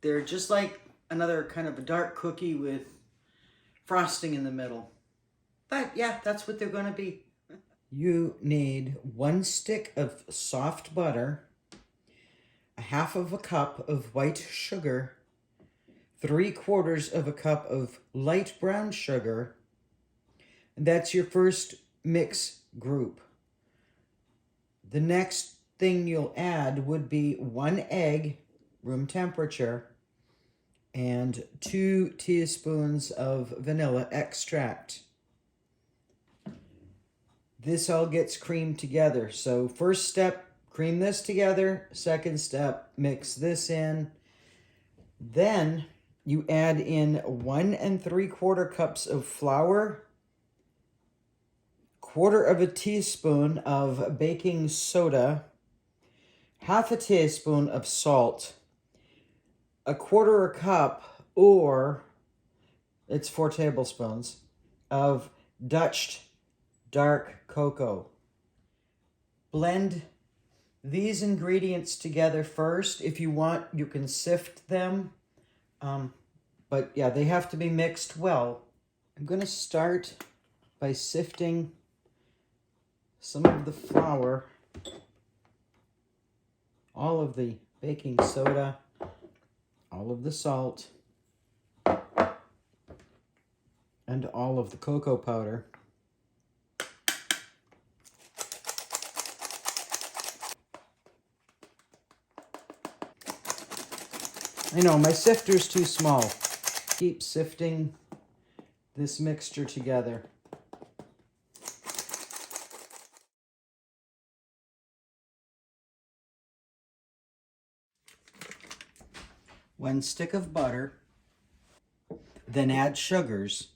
They're just like another kind of a dark cookie with frosting in the middle. But yeah, that's what they're going to be. You need 1 stick of soft butter, a half of a cup of white sugar, 3/4 of a cup of light brown sugar. And that's your first mix group. The next thing you'll add would be 1 egg, room temperature, and 2 teaspoons of vanilla extract. This all gets creamed together. So first step, cream this together. Second step, mix this in. Then you add in 1 3/4 cups of flour, 1/4 of a teaspoon of baking soda, 1/2 teaspoon of salt, 1/4 cup, or it's 4 tablespoons, of Dutch dark cocoa. Blend these ingredients together first. If you want, you can sift them. But yeah, they have to be mixed well. I'm going to start by sifting some of the flour, all of the baking soda, all of the salt, and all of the cocoa powder. I know, my sifter's too small. Keep sifting this mixture together. One stick of butter, then add sugars.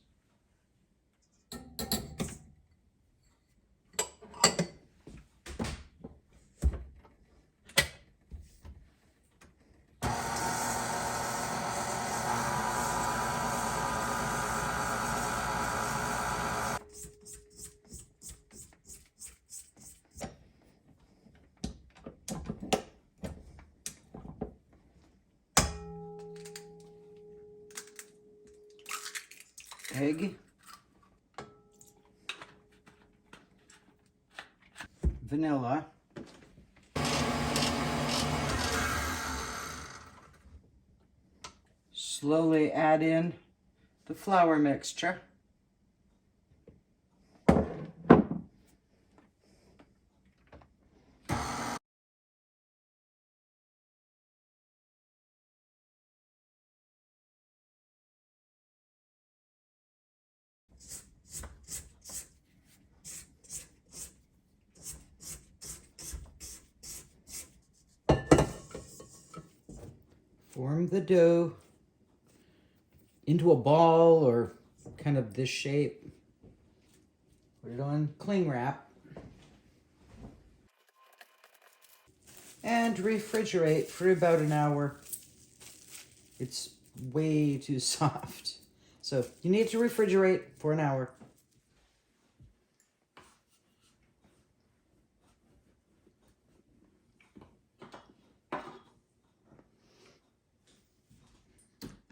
Egg, vanilla, slowly add in the flour mixture. Form the dough into a ball or kind of this shape. Put it on cling wrap. And refrigerate for about an hour. It's way too soft. So you need to refrigerate for an hour.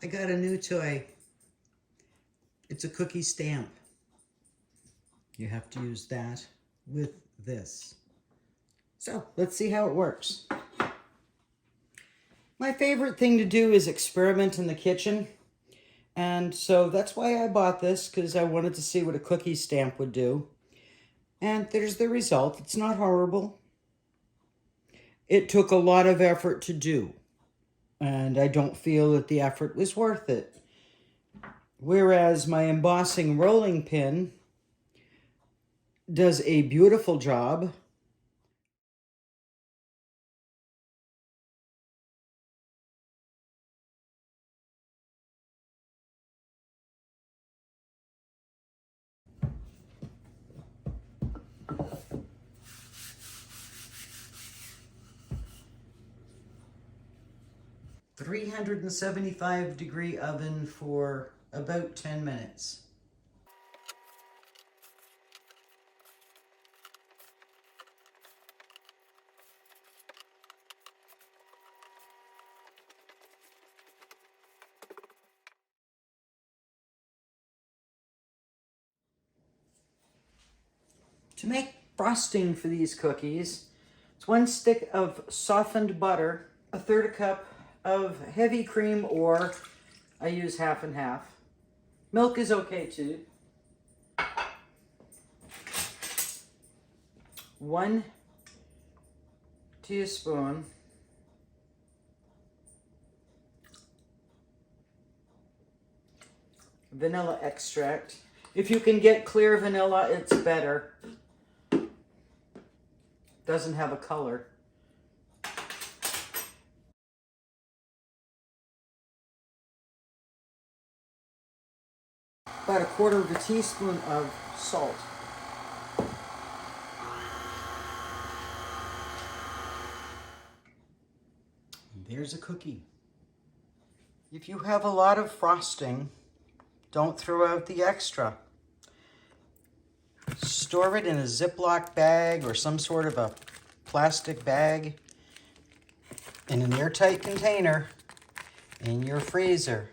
I got a new toy. It's a cookie stamp. You have to use that with this. So let's see how it works. My favorite thing to do is experiment in the kitchen. And so that's why I bought this, because I wanted to see what a cookie stamp would do. And there's the result. It's not horrible. It took a lot of effort to do, and I don't feel that the effort was worth it. Whereas my embossing rolling pin does a beautiful job. .375-degree oven for about 10 minutes. To make frosting for these cookies, it's 1 stick of softened butter, 1/3 cup of heavy cream, or I use half and half. Milk is okay too. 1 teaspoon vanilla extract. If you can get clear vanilla, it's better. Doesn't have a color. About 1/4 teaspoon of salt. There's a cookie. If you have a lot of frosting, don't throw out the extra. Store it in a Ziploc bag or some sort of a plastic bag in an airtight container in your freezer.